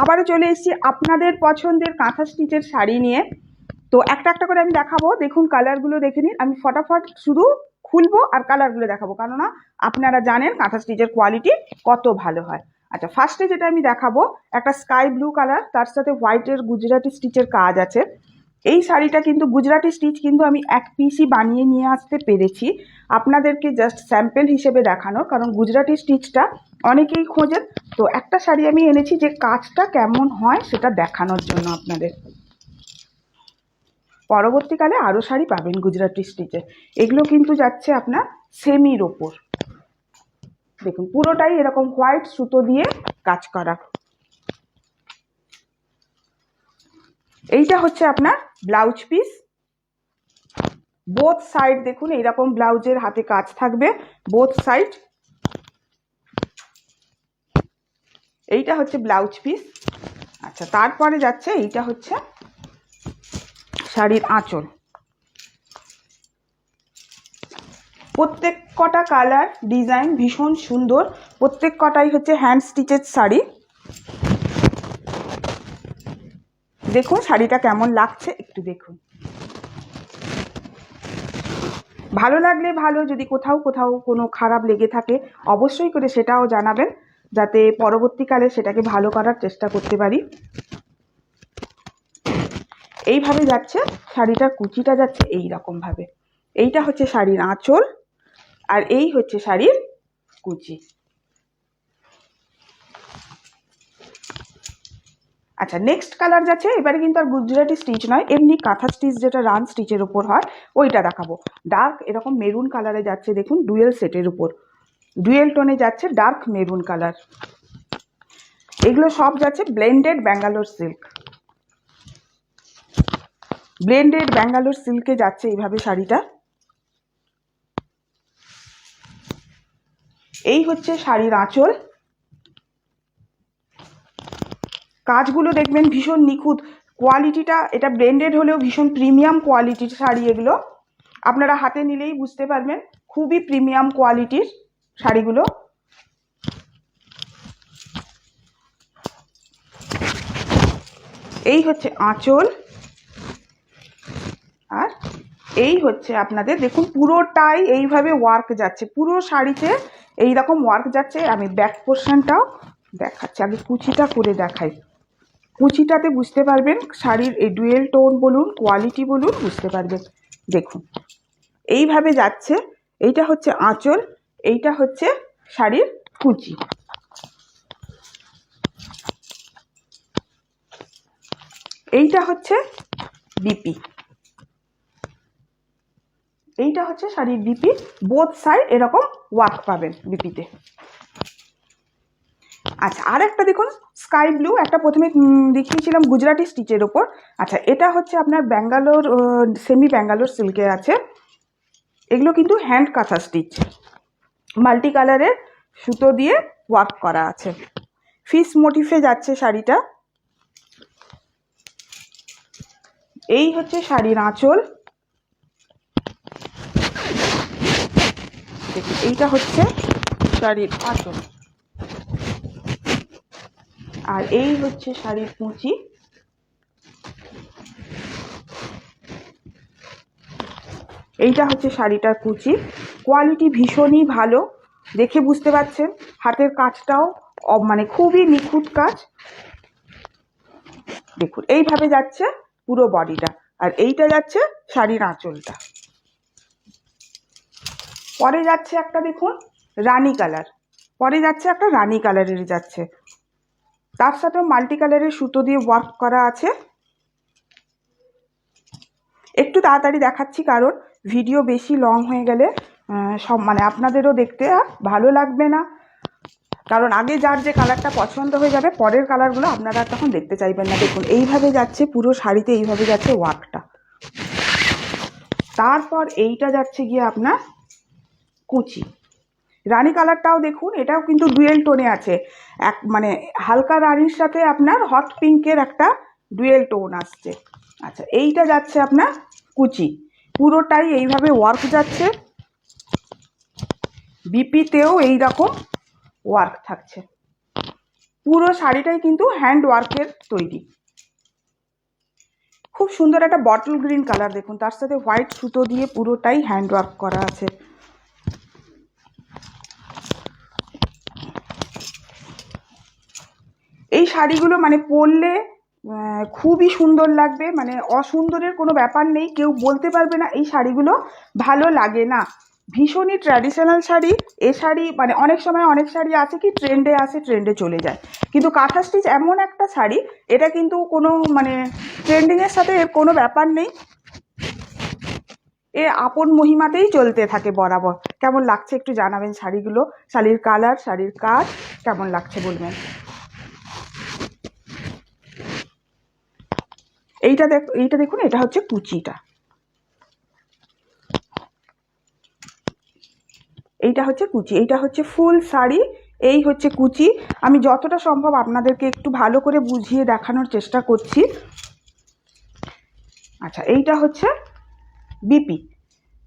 আবারও চলে এসেছি আপনাদের পছন্দের কাঁথা স্টিচের শাড়ি নিয়ে। তো একটা একটা করে আমি দেখাবো। দেখুন কালারগুলো দেখে নিন। আমি ফটাফট শুধু খুলবো আর কালারগুলো দেখাবো, কেননা আপনারা জানেন কাঁথা স্টিচের কোয়ালিটি কত ভালো হয়। আচ্ছা, ফার্স্টে যেটা আমি দেখাবো একটা স্কাই ব্লু কালার, তার সাথে হোয়াইটের গুজরাটি স্টিচের কাজ আছে। এই শাড়িটা কিন্তু গুজরাটি স্টিচ কিন্তু আমি এক পিসই বানিয়ে নিয়ে আসতে পেরেছি আপনাদেরকে জাস্ট স্যাম্পল হিসেবে দেখানোর, কারণ গুজরাটি স্টিচটা অনেকেই খোঁজেন। তো একটা শাড়ি আমি এনেছি যে কাজটা কেমন হয় সেটা দেখানোর জন্য আপনাদের। পরবর্তীকালে আরও শাড়ি পাবেন গুজরাটি স্টিচে। এগুলো কিন্তু যাচ্ছে আপনার সেমির ওপর। দেখুন পুরোটাই এরকম হোয়াইট সুতো দিয়ে কাজ করা। এইটা হচ্ছে আপনার ব্লাউজ পিস। বোথ সাইড দেখুন এইরকম ব্লাউজের হাতে কাজ থাকবে বোথ সাইড। এইটা হচ্ছে ব্লাউজ পিস। আচ্ছা, তারপরে যাচ্ছে এইটা হচ্ছে শাড়ির আঁচল। প্রত্যেক কটা কালার ডিজাইন ভীষণ সুন্দর, প্রত্যেক কটাই হচ্ছে হ্যান্ড স্টিচের শাড়ি। দেখুন শাড়িটা কেমন লাগছে একটু দেখুন। ভালো লাগলে ভালো, যদি কোথাও কোথাও কোনো খারাপ লেগে থাকে অবশ্যই করে সেটাও জানাবেন, যাতে পরবর্তীকালে সেটাকে ভালো করার চেষ্টা করতে পারি। এইভাবে যাচ্ছে শাড়িটার কুচিটা, যাচ্ছে এই রকম ভাবে। এইটা হচ্ছে শাড়ির আঁচল আর এই হচ্ছে শাড়ির কুচি। আচ্ছা, নেক্সট কালার যাচ্ছে। এবারে কিন্তু আর গুজরাটি স্টিচ নয়, এমনি কাঁথা স্টিচ যেটা রান স্টিচের উপর হয় ওইটা দেখাবো। ডার্ক এরকম মেরুন কালারে যাচ্ছে, দেখুন ডুয়েল সেটের উপর ডুয়েল টোনে যাচ্ছে ডার্ক মেরুন কালার। এগুলো সব যাচ্ছে blended Bangalore silk. Blended Bangalore সিল্কে যাচ্ছে এইভাবে শাড়িটা। এই হচ্ছে শাড়ির আঁচল। কাজগুলো দেখবেন ভীষণ নিখুঁত, কোয়ালিটিটা এটা ব্লেন্ডেড হলেও ভীষণ প্রিমিয়াম কোয়ালিটির শাড়ি। এগুলো আপনারা হাতে নিলেই বুঝতে পারবেন, খুবই প্রিমিয়াম কোয়ালিটির শাড়িগুলো। এই হচ্ছে আঁচল আর এই হচ্ছে আপনাদের, দেখুন পুরোটাই এইভাবে ওয়ার্ক যাচ্ছে, পুরো শাড়িতে এইরকম ওয়ার্ক যাচ্ছে। আমি ব্যাক পোর্শনটাও দেখাচ্ছি, আগে কুচিটা করে দেখাই। কুচিটাতে বুঝতে পারবেন শাড়ির এই ডুয়েল টোন বলুন কোয়ালিটি বলুন বুঝতে পারবেন। দেখুন এইভাবে যাচ্ছে। এইটা হচ্ছে আঁচল, এইটা হচ্ছে শাড়ির কুচি। এইটা হচ্ছে বিপি। এইটা হচ্ছে শাড়ির বিপি। বোথ সাইড এরকম ওয়ার্ক পাবেন বিপিতে। আচ্ছা, আর একটা দেখুন স্কাই ব্লু, একটা প্রথমে দেখিয়েছিলাম গুজরাটি স্টিচের ওপর। আচ্ছা, এটা হচ্ছে আপনার ব্যাঙ্গালোর সেমি ব্যাঙ্গালোর সিল্কে আছে। এগুলো কিন্তু হ্যান্ড কাঁথা স্টিচ, মাল্টি কালারের সুতো দিয়ে ওয়ার্ক করা আছে। ফিস মোটিফে যাচ্ছে শাড়িটা। এই হচ্ছে শাড়ির আঁচল। দেখুন এইটা হচ্ছে শাড়ির আঁচল আর এই হচ্ছে শাড়ির কুচি। এইটা হচ্ছে শাড়িটার কুচি। কোয়ালিটি ভীষণই ভালো, দেখে বুঝতে পারছেন। হাতের কাজটাও মানে খুবই নিখুঁত কাজ। দেখুন এইভাবে যাচ্ছে পুরো বডিটা, আর এইটা যাচ্ছে শাড়ির আঁচলটা। পরে যাচ্ছে একটা দেখুন রানী কালার, পরে যাচ্ছে একটা রানী কালারের যাচ্ছে, তার সাথে মাল্টি কালারের সুতো দিয়ে ওয়ার্ক করা আছে। একটু তাড়াতাড়ি দেখাচ্ছি কারণ ভিডিও বেশি লং হয়ে গেলে সব মানে আপনাদেরও দেখতে ভালো লাগবে না, কারণ আগে যার যে কালারটা পছন্দ হয়ে যাবে পরের কালারগুলো আপনারা তখন দেখতে চাইবেন না। দেখুন এইভাবে যাচ্ছে পুরো শাড়িতে, এইভাবে যাচ্ছে ওয়ার্কটা। তারপর এইটা যাচ্ছে গিয়ে আপনার কুচি। রানী কালারটাও দেখুন, এটাও কিন্তু ডুয়েল টোনে আছে। এক মানে হালকা রানীর সাথে আপনার হট পিঙ্কের একটা ডুয়েল টোন আসছে। আচ্ছা, এইটা যাচ্ছে আপনার কুচি। পুরোটাই এইভাবে ওয়ার্ক যাচ্ছে, বিপিতেও এইরকম ওয়ার্ক থাকছে। পুরো শাড়িটাই কিন্তু হ্যান্ড ওয়ার্কের তৈরি। খুব সুন্দর একটা বটল গ্রিন কালার, দেখুন তার সাথে হোয়াইট সুতো দিয়ে পুরোটাই হ্যান্ড ওয়ার্ক করা আছে। এই শাড়িগুলো মানে পরলে খুবই সুন্দর লাগবে, মানে অসুন্দরের কোনো ব্যাপার নেই, কেউ বলতে পারবে না এই শাড়িগুলো ভালো লাগে না। ভীষণই ট্র্যাডিশনাল শাড়ি। এ শাড়ি মানে অনেক সময় অনেক শাড়ি আছে কি ট্রেন্ডে আসে ট্রেন্ডে চলে যায়, কিন্তু কাঁথা স্টিচ এমন একটা শাড়ি, এটা কিন্তু কোনো মানে ট্রেন্ডিংয়ের সাথে এর কোনো ব্যাপার নেই, এ আপন মহিমাতেই চলতে থাকে বরাবর। কেমন লাগছে একটু জানাবেন শাড়িগুলো, শাড়ির কালার, শাড়ির কাজ কেমন লাগছে বলবেন। এইটা দেখুন, এটা হচ্ছে কুচিটা, এইটা হচ্ছে কুচি, এইটা হচ্ছে ফুল শাড়ি, এই হচ্ছে কুচি। আমি যতটা সম্ভব আপনাদেরকে একটু ভালো করে বুঝিয়ে দেখানোর চেষ্টা করছি। আচ্ছা, এইটা হচ্ছে বিপি,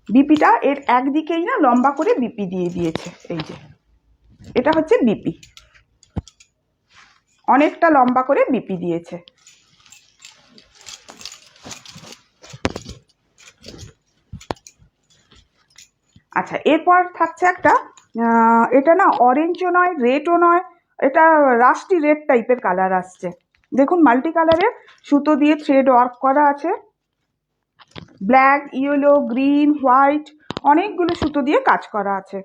বিপিটা এর একদিকেই না লম্বা করে বিপি দিয়ে দিয়েছে, এই যে এটা হচ্ছে বিপি, অনেকটা লম্বা করে বিপি দিয়েছে। আচ্ছা, এরপর থাকছে একটা, এটা না অরেঞ্জও নয় রেডও নয়, এটা রাস্টি রেড টাইপের কালার আসছে। দেখুন মাল্টি কালারের সুতো দিয়ে থ্রেড ওয়ার্ক করা আছে, ব্ল্যাক, ইয়েলো, গ্রিন, হোয়াইট, অনেকগুলো সুতো দিয়ে কাজ করা আছে।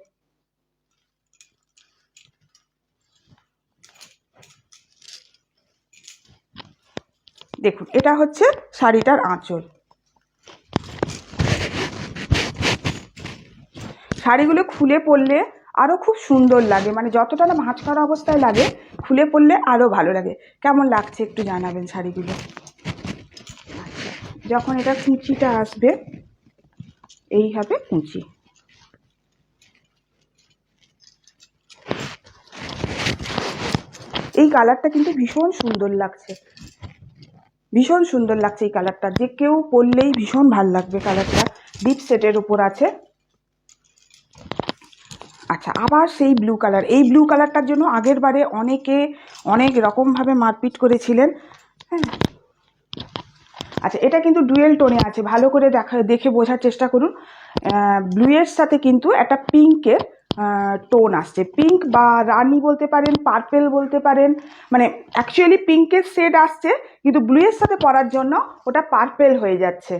দেখুন এটা হচ্ছে শাড়িটার আঁচল। শাড়িগুলো খুলে পরলে আরও খুব সুন্দর লাগে, মানে যতটা না ভাঁজ করা অবস্থায় লাগে, খুলে পরলে আরও ভালো লাগে। কেমন লাগছে একটু জানাবেন শাড়িগুলো। আচ্ছা, যখন এটা কুচিটা আসবে, এই হবে কুচি। এই কালারটা কিন্তু ভীষণ সুন্দর লাগছে, ভীষণ সুন্দর লাগছে এই কালারটা, যে কেউ পরলেই ভীষণ ভাল লাগবে কালারটা, ডিপ সেটের উপর আছে। আচ্ছা, আবার সেই ব্লু কালার, এই ব্লু কালারটার জন্য আগের বারে অনেকে অনেক রকমভাবে মারপিট করেছিলেন। হ্যাঁ, আচ্ছা, এটা কিন্তু ডুয়েল টোনে আছে, ভালো করে দেখে বোঝার চেষ্টা করুন। ব্লুয়ের সাথে কিন্তু একটা পিঙ্কের টোন আসছে, পিঙ্ক বা রানি বলতে পারেন, পার্পেল বলতে পারেন, মানে অ্যাকচুয়ালি পিঙ্কের শেড আসছে, কিন্তু ব্লুয়ের সাথে পরার জন্য ওটা পার্পেল হয়ে যাচ্ছে।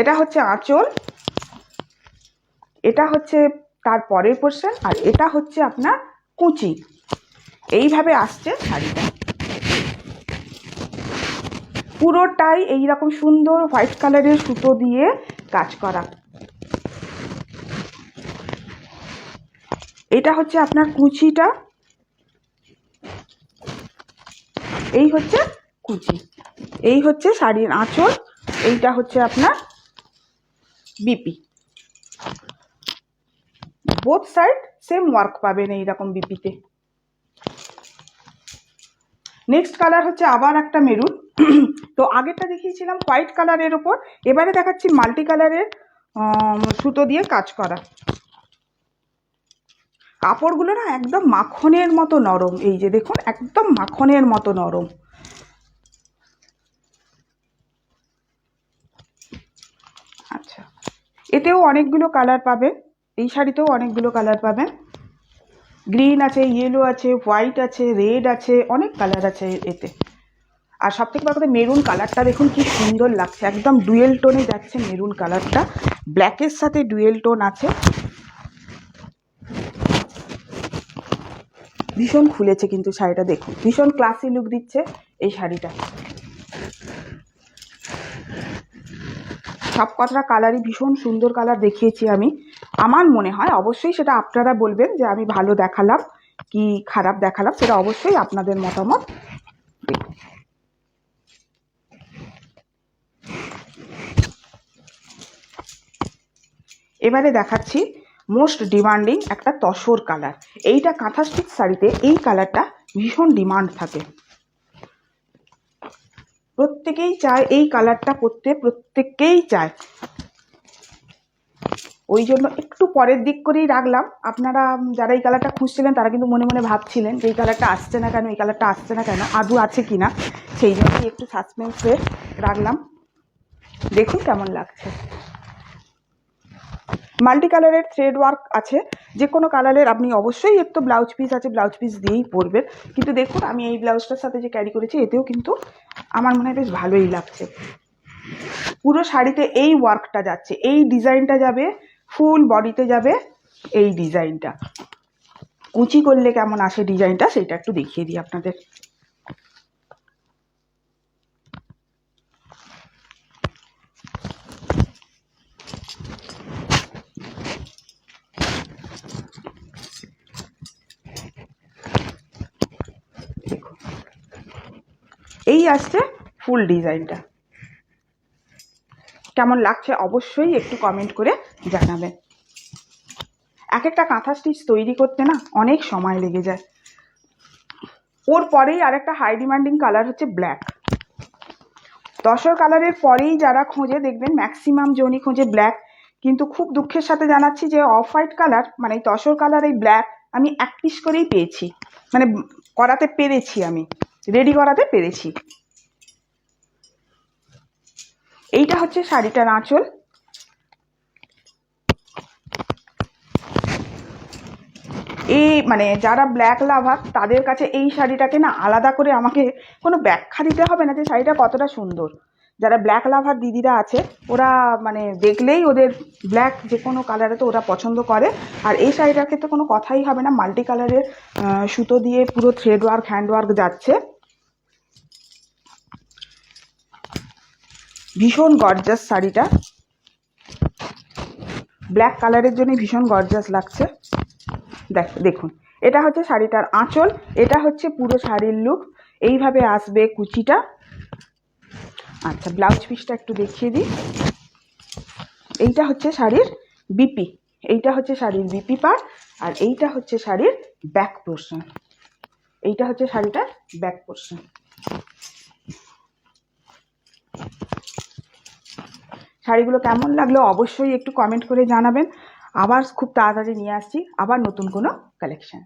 এটা হচ্ছে আঁচল, এটা হচ্ছে তার পরের পোর্শন, আর এটা হচ্ছে আপনার কুচি। এইভাবে আসছে শাড়িটা, পুরোটাই এইরকম সুন্দর হোয়াইট কালারের সুতো দিয়ে কাজ করা। এটা হচ্ছে আপনার কুচিটা, এই হচ্ছে কুচি, এই হচ্ছে শাড়ির আঁচল, এইটা হচ্ছে আপনার BP. Both side same work পাবেন এইরকম বিপিতে। নেক্সট কালার হচ্ছে আবার একটা মেরুন। তো আগেরটা দেখিয়েছিলাম হোয়াইট কালারের ওপর, এবারে দেখাচ্ছি মাল্টি কালারের সুতো দিয়ে কাজ করা। কাপড়গুলো না একদম মাখনের মতো নরম, এই যে দেখুন একদম মাখনের মতো নরম। আচ্ছা, এতেও অনেকগুলো কালার পাবেন, এই শাড়িতেও অনেকগুলো কালার পাবেন, গ্রিন আছে, ইয়েলো আছে, হোয়াইট আছে, রেড আছে, অনেক কালার আছে এতে। আর সব থেকে বড় কথা মেরুন কালারটা দেখুন কি সুন্দর লাগছে, একদম ডুয়েল টোনে যাচ্ছে মেরুন কালারটা, ব্ল্যাকের সাথে ডুয়েল টোন আছে, ভীষণ খুলেছে কিন্তু শাড়িটা, দেখুন ভীষণ ক্লাসি লুক দিচ্ছে এই শাড়িটা। সব কতটা কালারই ভীষণ সুন্দর কালার দেখিয়েছি আমি, আমার মনে হয় অবশ্যই সেটা আপনারা বলবেন যে আমি ভালো দেখালাম কি খারাপ দেখালাম, সেটা অবশ্যই আপনাদের মতামত। এবারে দেখাচ্ছি মোস্ট ডিমান্ডিং একটা তসর কালার। এইটা কাঁথা স্টিচ শাড়িতে এই কালারটা ভীষণ ডিমান্ড থাকে, প্রত্যেকেই চায় এই কালারটা পরতে, প্রত্যেকেই চায়। ওই জন্য একটু পরের দিক করেই রাখলাম। আপনারা যারা এই কালারটা খুঁজছিলেন তারা কিন্তু মনে মনে ভাবছিলেন যে এই কালারটা আসছে না কেন, এই কালারটা আসছে না কেন, আদৌ আছে কি না, সেই জন্যই একটু সাসপেন্সে রাখলাম। দেখুন কেমন লাগছে। মাল্টি কালারের থ্রেড ওয়ার্ক আছে, যে কোনো কালারের আপনি অবশ্যই এর তো ব্লাউজ পিস আছে, ব্লাউজ পিস দিয়েই পরবেন। কিন্তু দেখুন আমি এই ব্লাউজটার সাথে যে ক্যারি করেছি এতেও কিন্তু আমার মনে হয় বেশ ভালোই লাগছে। পুরো শাড়িতে এই ওয়ার্কটা যাচ্ছে, এই ডিজাইনটা যাবে, ফুল বডিতে যাবে এই ডিজাইনটা। কুচি করলে কেমন আসে ডিজাইনটা সেটা একটু দেখিয়ে দিই আপনাদের। দেখুন এই আসছে ফুল ডিজাইনটা। কেমন লাগছে অবশ্যই একটু কমেন্ট করে জানাবেন। এক একটা কাঁথা স্টিচ তৈরি করতে না অনেক সময় লেগে যায়। ওর পরেই আরেকটা হাই ডিমান্ডিং কালার হচ্ছে ব্ল্যাক। তসর কালারের পরেই যারা খোঁজে দেখবেন ম্যাক্সিমাম জনই খোঁজে ব্ল্যাক। কিন্তু খুব দুঃখের সাথে জানাচ্ছি যে অফ হোয়াইট কালার মানে তসর কালার এই ব্ল্যাক আমি এক পিস করেই পেয়েছি, মানে করাতে পেরেছি, আমি রেডি করাতে পেরেছি। এইটা হচ্ছে শাড়িটার আঁচল। এই মানে যারা ব্ল্যাক লাভার তাদের কাছে এই শাড়িটাকে না আলাদা করে আমাকে কোনো ব্যাখ্যা দিতে হবে না যে শাড়িটা কতটা সুন্দর। যারা ব্ল্যাক লাভার দিদিরা আছে ওরা মানে দেখলেই ওদের ব্ল্যাক যে কোনো কালারে তো ওরা পছন্দ করে। আর এই শাড়িটার ক্ষেত্রে কোনো কথাই হবে না, মাল্টি কালারের সুতো দিয়ে পুরো থ্রেড ওয়ার্ক হ্যান্ড ওয়ার্ক যাচ্ছে। ভীষণ গর্জাস শাড়িটা, ব্ল্যাক কালারের জন্য ভীষণ গর্জাস লাগছে। দেখুন এটা হচ্ছে শাড়িটার আঁচল, এটা হচ্ছে পুরো শাড়ির লুক। এইভাবে আসবে কুচিটা। আচ্ছা ব্লাউজ পিসটা একটু দেখিয়ে দিই। এইটা হচ্ছে শাড়ির বিপি, এইটা হচ্ছে শাড়ির বিপি পার্ট, আর এইটা হচ্ছে শাড়ির ব্যাক পোর্শন। এইটা হচ্ছে শাড়িটার ব্যাক পোর্শন। শাড়িগুলো কেমন লাগলো অবশ্যই একটু কমেন্ট করে জানাবেন। আবার খুব তাড়াতাড়ি নিয়ে আসছি আবার নতুন কোনো কালেকশন।